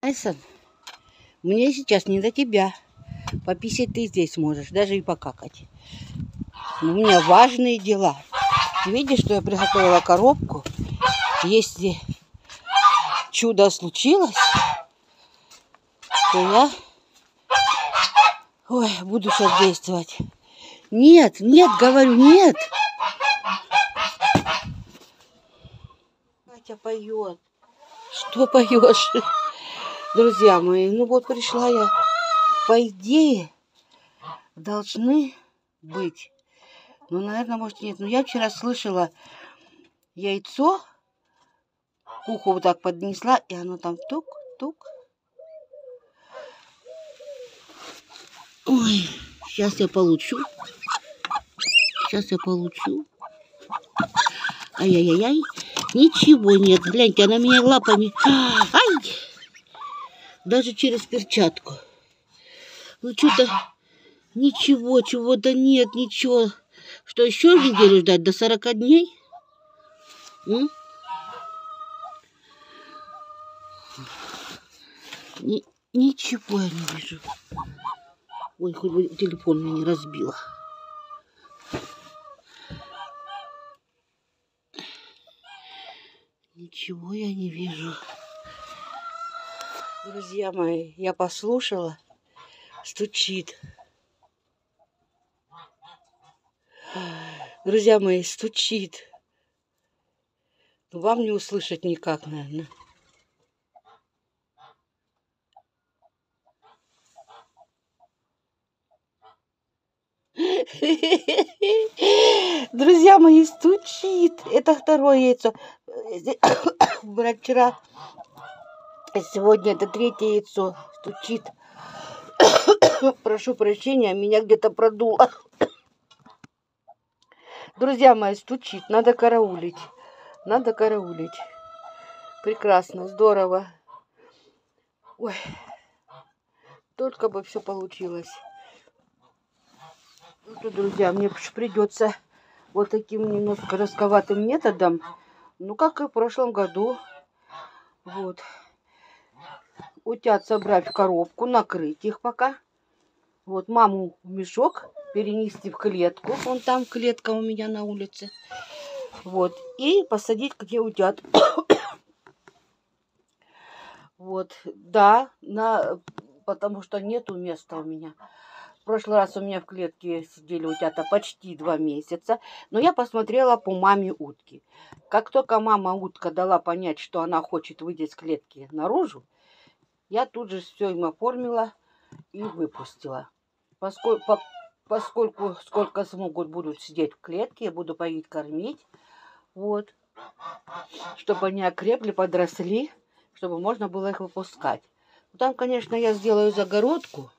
Айсан, мне сейчас не до тебя. Пописать ты здесь можешь, даже и покакать. Но у меня важные дела. Ты видишь, что я приготовила коробку? Если чудо случилось, то я буду сейчас действовать. Нет, нет, говорю, нет. Катя поет. Что поешь? Друзья мои, ну вот пришла я. По идее, должны быть. Ну, наверное, может, нет. Но я вчера слышала, яйцо к уху вот так поднесла, и оно там тук-тук. Ой, сейчас я получу. Сейчас я получу. Ай-яй-яй-яй. Ничего нет. Гляньте, она меня лапами. Ай! Даже через перчатку. Ну, что-то... Ничего, чего-то нет, ничего. Что, еще неделю ждать? До 40 дней? Ничего я не вижу. Ой, хоть бы телефон меня не разбила. Ничего я не вижу. Друзья мои, я послушала. Стучит. Друзья мои, стучит. Но вам не услышать никак, наверное. Друзья мои, стучит. Это второе яйцо. Брать вчера. Сегодня это третье яйцо. Стучит. Прошу прощения, меня где-то продуло. Друзья мои, стучит. Надо караулить. Надо караулить. Прекрасно, здорово. Ой. Только бы все получилось. Ну, друзья, мне придется вот таким немножко рисковатым методом. Ну, как и в прошлом году. Вот. Утят собрать в коробку, накрыть их пока. Вот маму в мешок перенести в клетку. Вон там клетка у меня на улице. Вот. И посадить, где утят. Вот. Да, потому что нету места у меня. В прошлый раз у меня в клетке сидели утята почти 2 месяца. Но я посмотрела по маме утки. Как только мама утка дала понять, что она хочет выйти из клетки наружу, я тут же все им оформила и выпустила. Поскольку сколько смогут будут сидеть в клетке, я буду поить, кормить. Вот. Чтобы они окрепли, подросли, чтобы можно было их выпускать. Там, конечно, я сделаю загородку.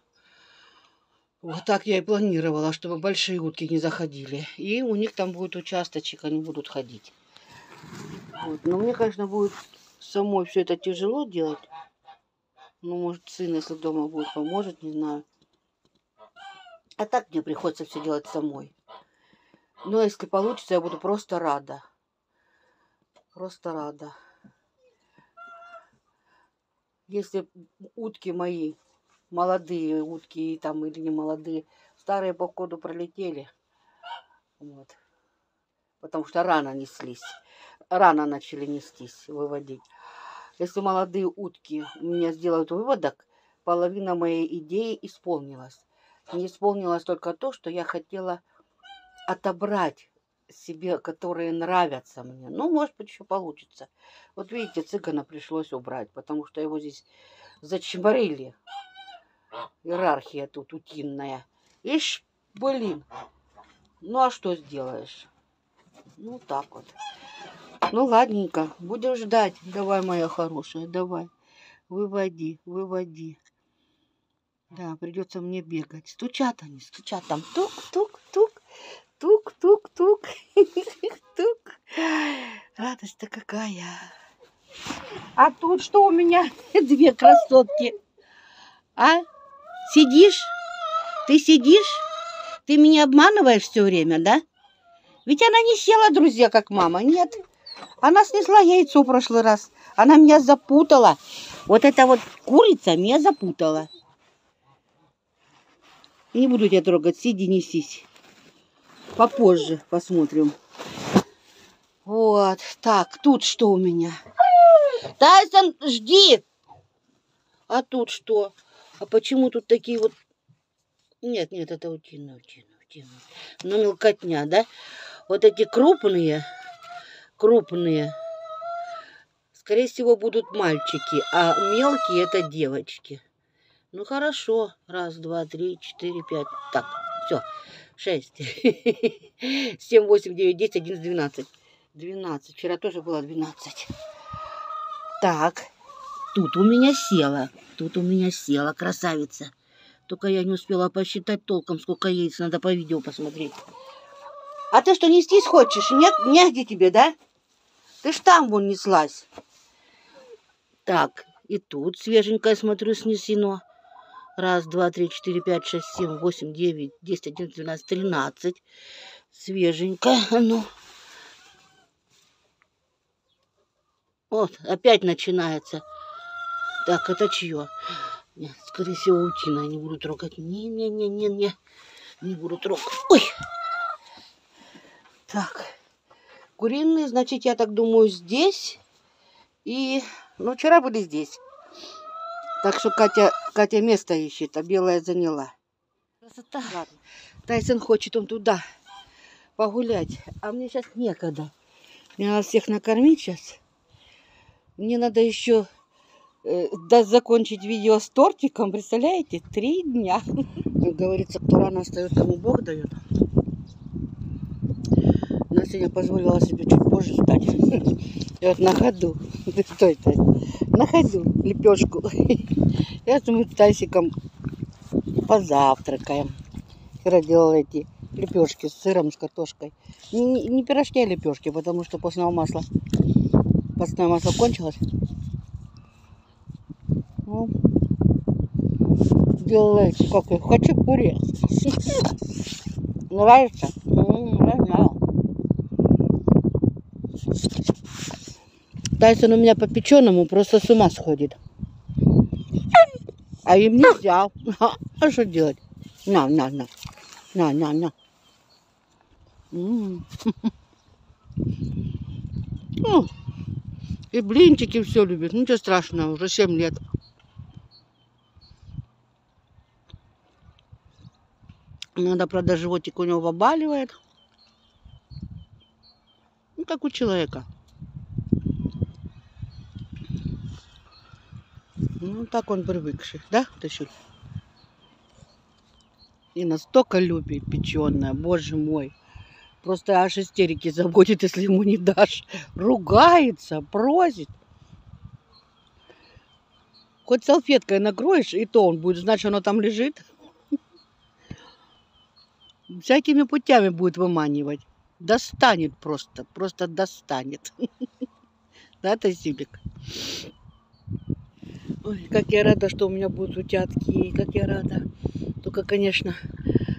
Вот так я и планировала, чтобы большие утки не заходили. И у них там будет участочек, они будут ходить. Вот. Но мне, конечно, будет самой все это тяжело делать. Ну, может, сын, если дома будет, поможет, не знаю. А так мне приходится все делать самой. Но если получится, я буду просто рада. Просто рада. Если утки мои, молодые утки там или не молодые, старые по ходу пролетели. Вот. Потому что рано неслись. Рано начали нестись, выводить. Если молодые утки у меня сделают выводок, половина моей идеи исполнилась. Не исполнилось только то, что я хотела отобрать себе, которые нравятся мне. Ну, может быть, еще получится. Вот видите, цыгана пришлось убрать, потому что его здесь зачморили. Иерархия тут утиная. Ишь, блин. Ну, а что сделаешь? Ну, так вот. Ну, ладненько, будем ждать. Давай, моя хорошая, давай. Выводи, выводи. Да, придется мне бегать. Стучат они, стучат там. Тук-тук-тук. Тук-тук-тук. Тук. Радость-то какая. А тут что у меня? 2 красотки. А? Сидишь? Ты сидишь? Ты меня обманываешь все время, да? Ведь она не села, друзья, как мама. Нет. Она снесла яйцо в прошлый раз. Она меня запутала. Вот эта вот курица меня запутала. Не буду тебя трогать, сиди, несись. Попозже посмотрим. Вот, так, тут что у меня? Тайсон, жди! А тут что? А почему тут такие вот... Нет, это утиные. Ну, мелкотня, да? Вот эти крупные, скорее всего, будут мальчики, а мелкие это девочки. Ну, хорошо. 1, 2, 3, 4, 5. Так, все. 6, 7, 8, 9, 10, 11, 12. 12. Вчера тоже было 12. Так. Тут у меня села красавица. Только я не успела посчитать толком, сколько яиц. Надо по видео посмотреть. А ты что, нестись хочешь? Негде тебе, да? Ты ж там вон неслась. Так, и тут свеженькое, смотрю, снесено. 1, 2, 3, 4, 5, 6, 7, 8, 9, 10, 11, 12, 13. Свеженькое. Ну. Вот, опять начинается. Так, это чье? Нет, скорее всего, утиная. Не буду трогать. Не буду трогать. Ой. Так. Куриные, значит, я так думаю, здесь. И, ну, вчера были здесь. Так что Катя место ищет, а белая заняла. Красота. Ладно. Тайсон хочет он туда погулять. А мне сейчас некогда. Мне надо всех накормить сейчас. Мне надо еще закончить видео с тортиком. Представляете? 3 дня. Как говорится, кто рано встает, тому Бог дает. Но сегодня позволила себе чуть позже встать. И вот на ходу. Стой, на ходу лепешку. Я думаю, с Тайсиком позавтракаем. Вчера делала эти лепешки с сыром, с картошкой. Не пирожки, а лепешки, потому что постное масло кончилось. Ну, сделала эти, как их, хачапури. Нравится? Нравится. Тайсон у меня по печеному просто с ума сходит. А им нельзя. А что делать? На. И блинчики все любят. Ничего страшного, уже 7 лет. Иногда, правда, животик у него побаливает. Ну, как у человека. Ну, так он привыкший, да, Тащуль? И настолько любит печеное, боже мой. Просто аж истерики заводит, если ему не дашь. Ругается, просит. Хоть салфеткой накроешь, и то он будет знать, что оно там лежит. Всякими путями будет выманивать. Достанет просто достанет. Да, Тасилик? Ой, как я рада, что у меня будут утятки. Как я рада. Только, конечно,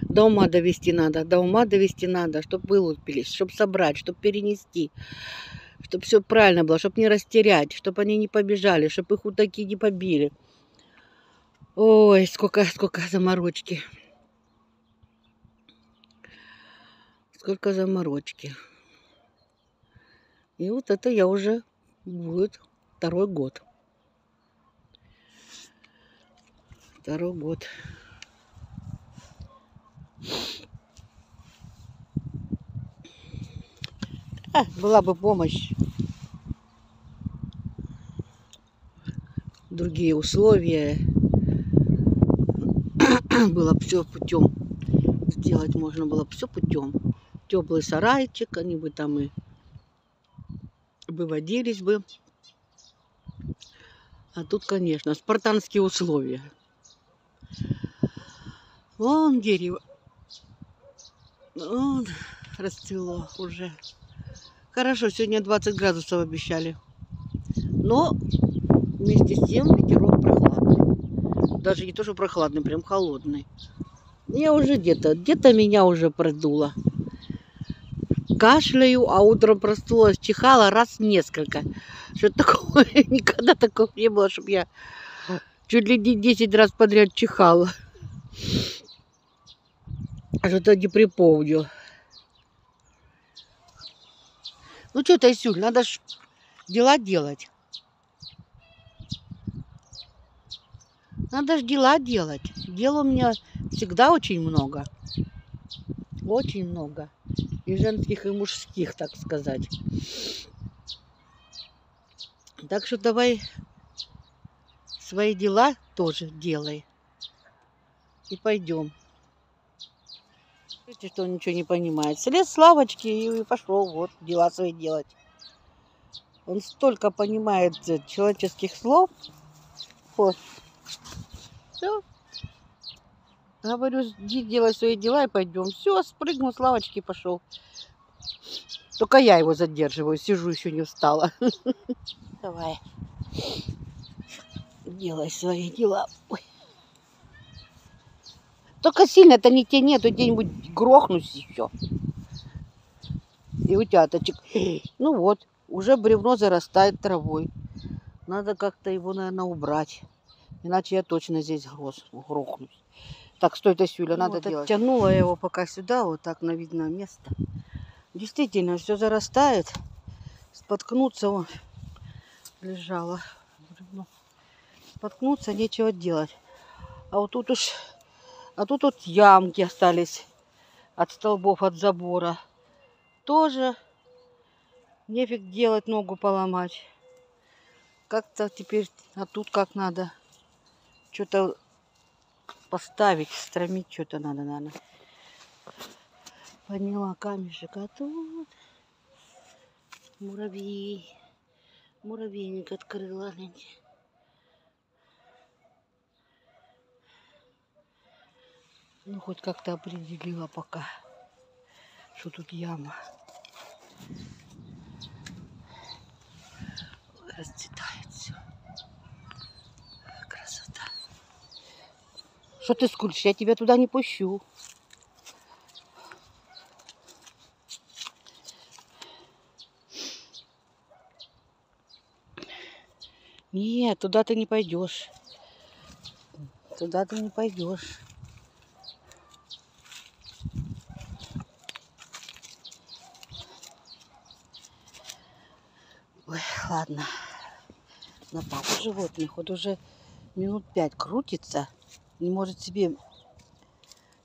до ума довести надо, чтобы вылупились, чтобы собрать, чтобы перенести, чтобы все правильно было, чтобы не растерять, чтобы они не побежали, чтобы их утаки не побили. Ой, сколько заморочки. Сколько заморочки. И вот это я уже будет 2-й год. 2-й год. Была бы помощь. Другие условия. Было бы все путем. Сделать можно было бы все путем. Теплый сарайчик, они бы там и выводились бы. А тут, конечно, спартанские условия. Вон дерево. Вон расцвело уже. Хорошо, сегодня 20 градусов обещали. Но вместе с тем ветерок прохладный. Даже не то, что прохладный, прям холодный. Я уже где-то меня уже продуло. кашляю, а утром проснулась, чихала раз несколько. Что такое? Никогда такого не было, чтобы я чуть ли не 10 раз подряд чихала. Что-то не припомню. Ну что, Тайсюль, надо ж дела делать. Надо ж дела делать. Дел у меня всегда очень много. Очень много. И женских, и мужских, так сказать. Так что давай свои дела тоже делай. И пойдем. Видите, что он ничего не понимает. Слез с лавочки и пошел вот дела свои делать. Он столько понимает человеческих слов. Вот. Все. Говорю, иди делай свои дела и пойдем. Все, спрыгнул с лавочки и пошел. Только я его задерживаю. Сижу, еще не встала. Давай. Делай свои дела. Ой. Только сильно-то не тяни, а то где-нибудь грохнусь еще. И утяточек. Ну вот, уже бревно зарастает травой. Надо как-то его, наверное, убрать. Иначе я точно здесь грохнусь. Так, стой, Тасюля, надо вот делать. Оттянула я его пока сюда, вот так на видное место. Действительно, все зарастает. Споткнуться он лежало. Споткнуться нечего делать. А вот тут уж... А тут вот ямки остались от столбов, от забора. Тоже нефиг делать, ногу поломать. Как-то теперь, а тут как надо что-то поставить, стромить что-то надо, наверное. Подняла камешек, а тут муравей. Муравейник открыла. Ну, хоть как-то определила пока, что тут яма. Расцветает все. Красота. Что ты скульчишь? Я тебя туда не пущу. Нет, туда ты не пойдешь. Туда ты не пойдешь. Ой, ладно. На папу животных вот уже минут 5 крутится. Не может себе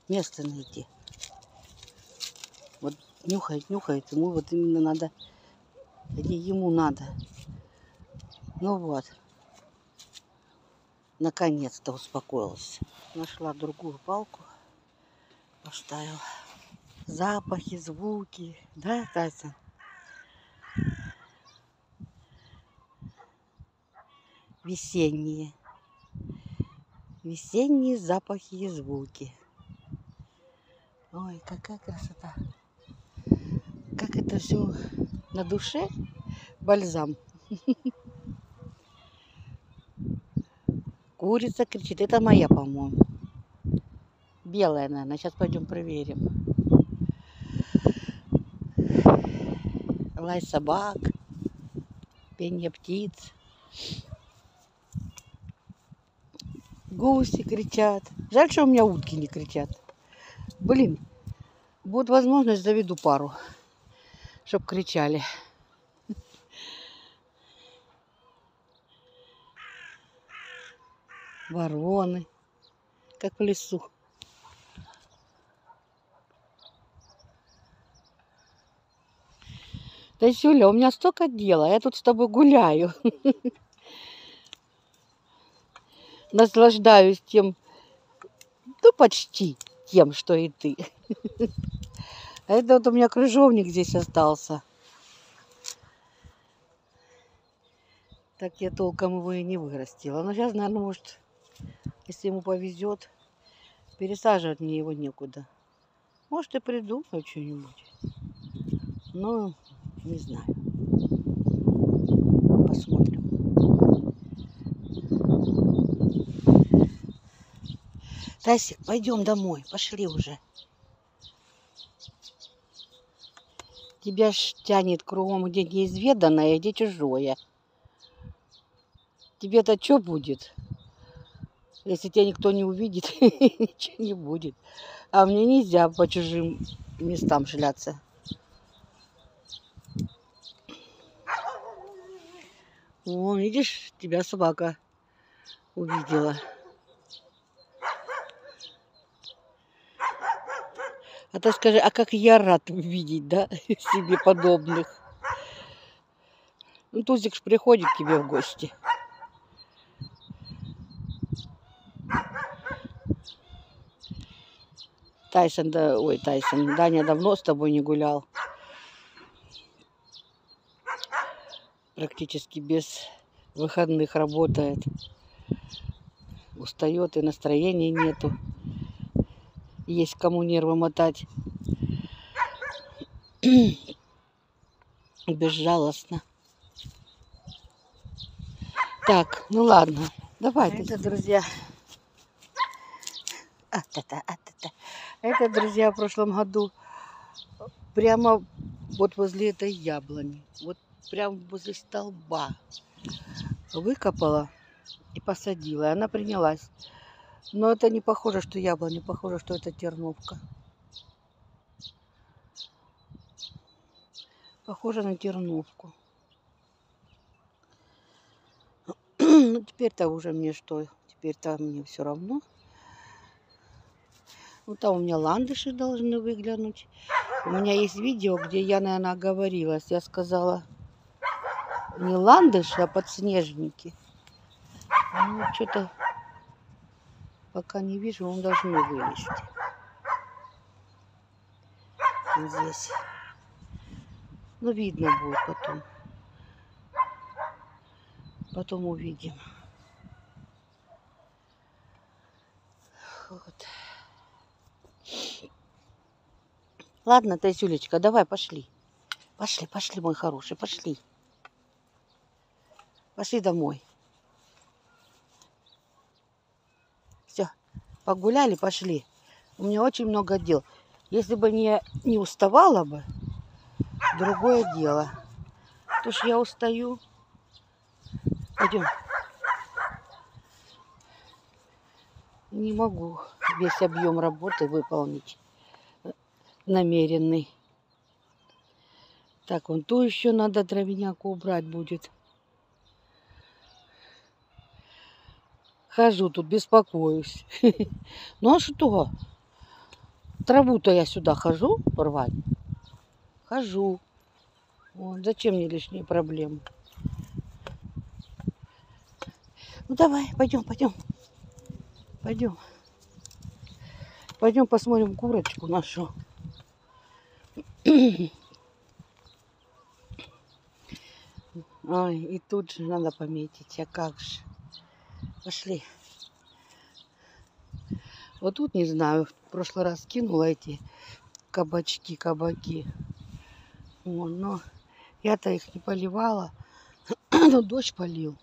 место найти. Вот нюхает, нюхает. Ему вот именно надо. Ему надо. Ну вот. Наконец-то успокоился. Нашла другую палку. Поставила. Запахи, звуки. Да, Тася? Весенние. Весенние запахи и звуки. Ой, какая красота. Как это все на душе. Бальзам. Курица кричит. Это моя, по-моему. Белая, наверное. Сейчас пойдем проверим. Лай собак. Пение птиц. Гуси кричат. Жаль, что у меня утки не кричат. Блин, будет возможность, заведу пару, чтоб кричали. Вороны, как в лесу. Тасюля, у меня столько дела, я тут с тобой гуляю. Наслаждаюсь тем, ну почти тем, что и ты. А это вот у меня крыжовник здесь остался. Так я толком его и не вырастила. Но сейчас, наверное, может, если ему повезет, пересаживать мне его некуда. Может, и придумаю что-нибудь. Но не знаю. Посмотрим. Тасик, пойдем домой. Пошли уже. Тебя ж тянет кругом, где неизведанное, где чужое. Тебе-то что будет? Если тебя никто не увидит, ничего не будет. А мне нельзя по чужим местам шляться. О, видишь, тебя собака увидела. А ты скажи, а как я рад увидеть, да, себе подобных. Ну, Тузик ж приходит к тебе в гости. Тайсон, да, ой, Тайсон, Даня давно с тобой не гулял. Практически без выходных работает. Устает и настроения нету. Есть кому нервы мотать. Безжалостно. Так, ну ладно. Давай. Это, друзья. Это, друзья, в прошлом году прямо вот возле этой яблони. Вот прямо возле столба выкопала и посадила. И она принялась. Но это не похоже, что яблоня. Похоже, что это терновка. Похоже на терновку. Ну, теперь-то уже мне что? Теперь-то мне все равно. Вот там у меня ландыши должны выглянуть. У меня есть видео, где я, наверное, оговорилась. Я сказала не ландыши, а подснежники. Ну, что-то пока не вижу, он должны вылезти. Вот здесь. Ну, видно будет потом. Потом увидим. Вот. Ладно, Тайсюлечка, давай, пошли. Пошли, пошли, мой хороший, пошли. Пошли домой. Все, погуляли, пошли. У меня очень много дел. Если бы не уставала бы, другое дело. Потому что я устаю. Пойдем. Не могу весь объем работы выполнить. Намеренный. Так, вон ту еще надо травяняку убрать будет. Хожу тут, беспокоюсь. Ну а что? Траву-то я сюда хожу рвать. Хожу. Вот, зачем мне лишние проблемы? Ну давай, пойдем, пойдем. Пойдем. Пойдем посмотрим курочку нашу. Ой, и тут же надо пометить. А как же? Пошли. Вот тут, не знаю, в прошлый раз кинула эти кабаки. Вот, но я-то их не поливала. Но дождь полил.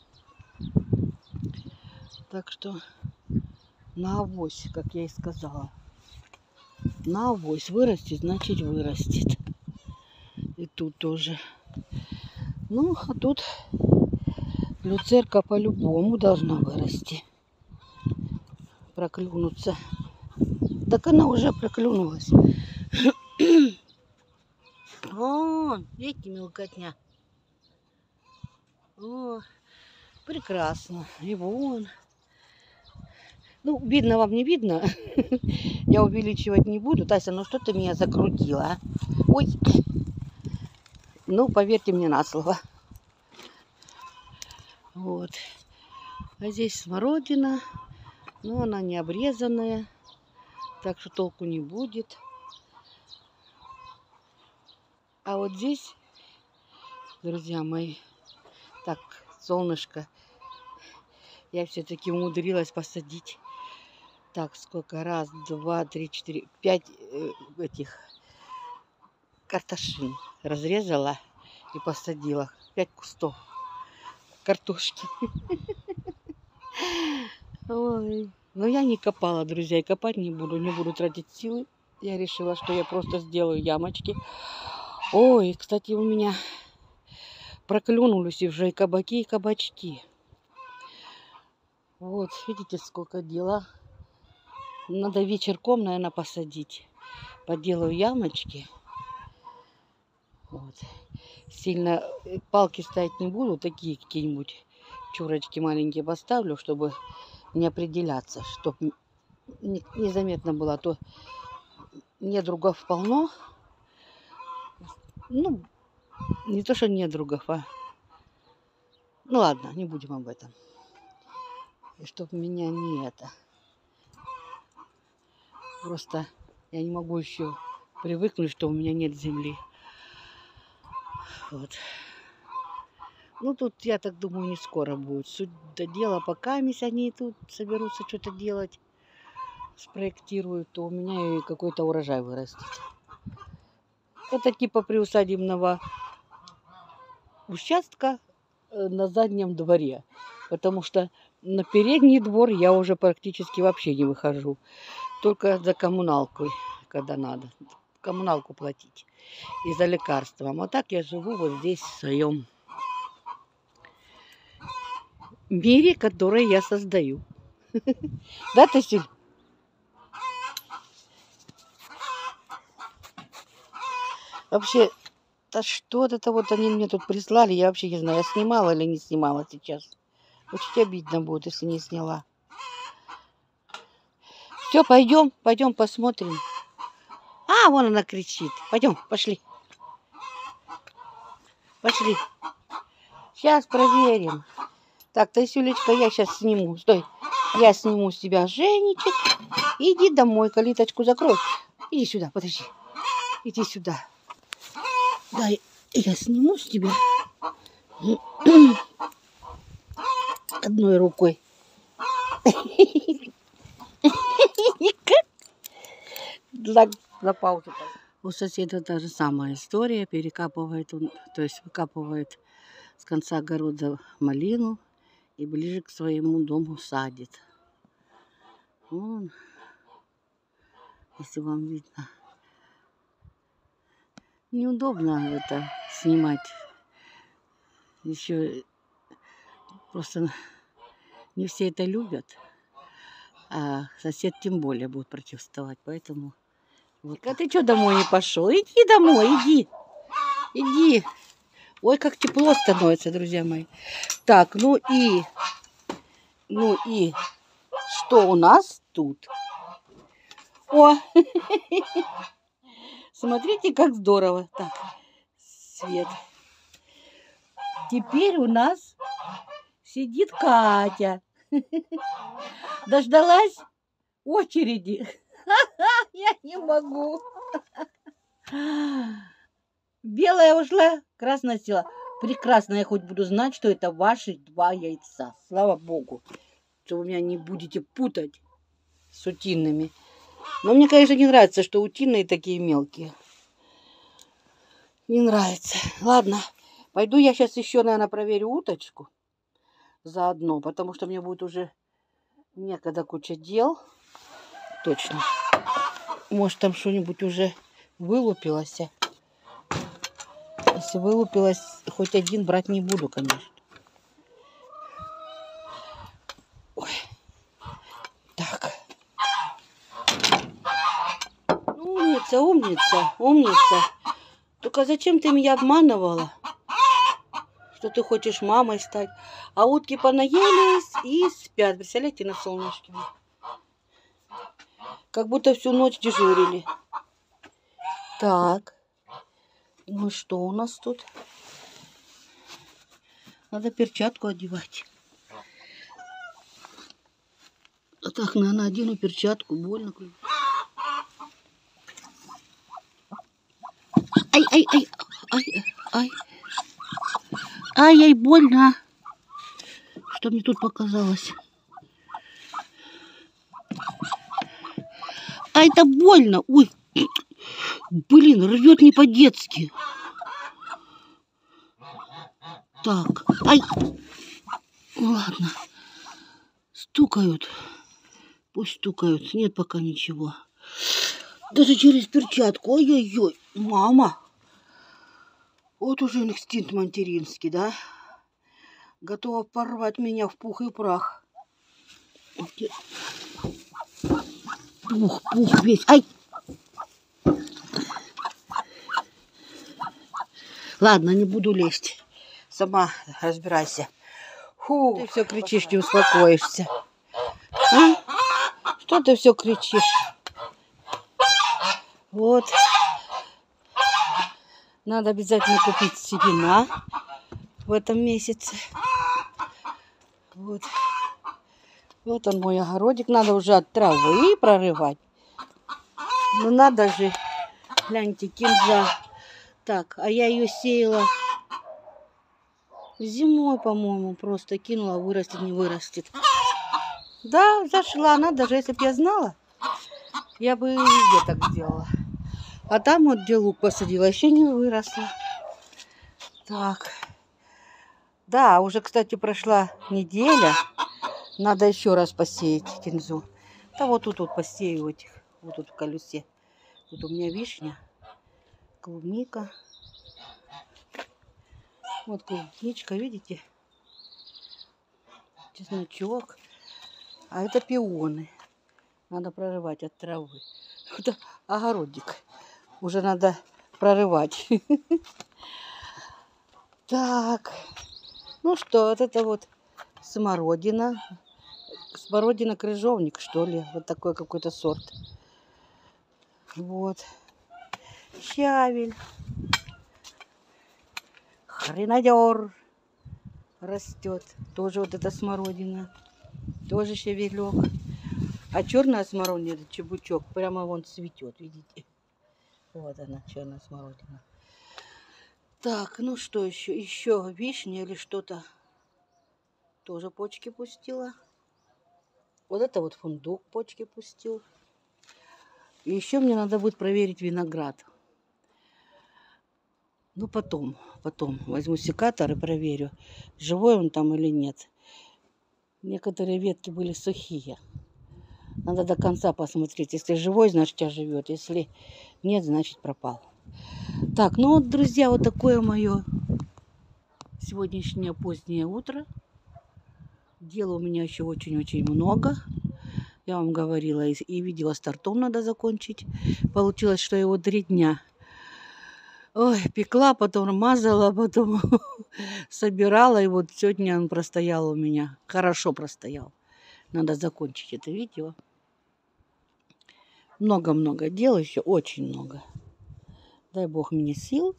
Так что на авось, как я и сказала. На авось вырастет, значит вырастет. И тут тоже. Ну, а тут люцерка по-любому должна вырасти. Проклюнуться. Так она уже проклюнулась. О, видите, мелкотня. О, прекрасно. И вон. Ну, видно вам, не видно. Я увеличивать не буду. Тася, ну что ты меня закрутила, а? Ой. Ну, поверьте мне на слово. Вот. А здесь смородина. Но она не обрезанная. Так что толку не будет. А вот здесь, друзья мои, так, солнышко, я все-таки умудрилась посадить. Так, сколько? Раз, два, три, четыре, 5 этих картошин разрезала и посадила. 5 кустов картошки. Ой. Но я не копала, друзья, и копать не буду тратить силы. Я решила, что я просто сделаю ямочки. Ой, кстати, у меня проклюнулись уже и кабаки, и кабачки. Вот, видите, сколько дела. Надо вечерком, наверное, посадить. Поделаю ямочки. Вот. Сильно палки ставить не буду, такие какие-нибудь чурочки маленькие поставлю, чтобы не определяться, чтобы незаметно было. А то недругов полно. Ну, не то, что недругов, а... Ну ладно, не будем об этом. И чтоб меня не это... Просто я не могу еще привыкнуть, что у меня нет земли. Вот. Ну, тут, я так думаю, не скоро будет. Суть до дела, пока они тут соберутся что-то делать, спроектируют, то у меня и какой-то урожай вырастет. Это типа приусадебного участка на заднем дворе. Потому что на передний двор я уже практически вообще не выхожу. Только за коммуналкой, когда надо. Коммуналку платить. И за лекарством. А так я живу вот здесь, в своем мире, который я создаю. Да, Тасиль? Вообще, да что-то вот они мне тут прислали. Я вообще не знаю, я снимала или не снимала сейчас. Очень обидно будет, если не сняла. Все, пойдем посмотрим. А, вон она кричит. Пойдем, пошли. Пошли. Сейчас проверим. Так, Тасюлечка, я сейчас сниму. Стой. Я сниму с тебя Женечек. Иди домой, калиточку закрой. Иди сюда, подожди. Иди сюда. Дай, я сниму с тебя. Одной рукой. За паузу. У соседа та же самая история. Перекапывает он, то есть выкапывает с конца огорода малину и ближе к своему дому садит. Вон, если вам видно. Неудобно это снимать. Еще просто не все это любят. А сосед тем более будет протестовать. Поэтому... Вот. А ты что домой не пошел? Иди домой, иди. Иди. Ой, как тепло становится, друзья мои. Так, ну и что у нас тут? О, смотрите, как здорово. Так, свет. Теперь у нас сидит Катя. Дождалась очереди. Я не могу. Белая ушла, красная села. Прекрасно, я хоть буду знать, что это ваши 2 яйца. Слава богу, что вы меня не будете путать с утиными. Но мне, конечно, не нравится, что утиные такие мелкие. Не нравится. Ладно, пойду я сейчас еще, наверное, проверю уточку заодно, потому что мне будет уже некогда, куча дел. Точно. Может, там что-нибудь уже вылупилось. Если вылупилось, хоть один брать не буду, конечно. Ой. Так. Умница, умница, умница. Только зачем ты меня обманывала? Что ты хочешь мамой стать? А утки понаелись и спят. Представляете, на солнышке. Как будто всю ночь дежурили. Так. Ну что у нас тут? Надо перчатку одевать. А так, наверное, одену перчатку. Больно. Ай, ай, ай, ай, ай. Ай-яй, больно. Что мне тут показалось? А это больно. Ой, блин, рвет не по-детски. Так, ай. Ладно. Стукают. Пусть стукают. Нет пока ничего. Даже через перчатку. Ой-ой-ой. Мама. Вот уже инстинкт материнский, да? Готова порвать меня в пух и прах. Пух весь. Ай! Ладно, не буду лезть. Сама разбирайся. Фу, ты все кричишь, не успокоишься. А? Что ты все кричишь? Вот. Надо обязательно купить семена в этом месяце. Вот. Вот он мой огородик. Надо уже от травы прорывать. Ну надо же. Гляньте, кинза. Так, а я ее сеяла зимой, по-моему, просто кинула, вырастет, не вырастет. Да, зашла она, даже если бы я знала, я бы везде так сделала. А там вот где лук посадила, еще не выросла. Так. Да, уже, кстати, прошла неделя. Надо еще раз посеять кинзу. Да вот тут вот посею этих, вот тут в колесе. Тут у меня вишня, клубника. Вот клубничка, видите? Чесночок. А это пионы. Надо прорывать от травы. Это огородик. Уже надо прорывать. Так. Ну что, вот это вот смородина. Смородина крыжовник, что ли. Вот такой какой-то сорт. Вот. Щавель. Хренадер растет. Тоже вот эта смородина. Тоже щавелек. А черная смородина, это чебучок, прямо вон цветет, видите? Вот она, черная смородина. Так, ну что еще? Еще вишня или что-то. Тоже почки пустила. Вот это вот фундук почки пустил. И еще мне надо будет проверить виноград. Ну, потом возьму секатор и проверю, живой он там или нет. Некоторые ветки были сухие. Надо до конца посмотреть. Если живой, значит, живет. Если нет, значит, пропал. Так, ну вот, друзья, вот такое мое сегодняшнее позднее утро. Дела у меня еще очень-очень много. Я вам говорила и видео с тортом надо закончить. Получилось, что его 3 дня. Ой, пекла, потом мазала, потом собирала. И вот сегодня он простоял у меня. Хорошо простоял. Надо закончить это видео. Много-много дел еще, очень много. Дай Бог мне сил.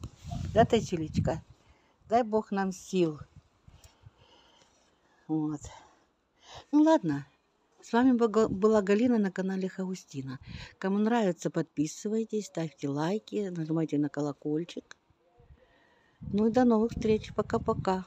Да, Тачелечка? Дай Бог нам сил. Вот. Ну ладно. С вами была Галина на канале Хагустина. Кому нравится, подписывайтесь, ставьте лайки, нажимайте на колокольчик. Ну и до новых встреч. Пока-пока.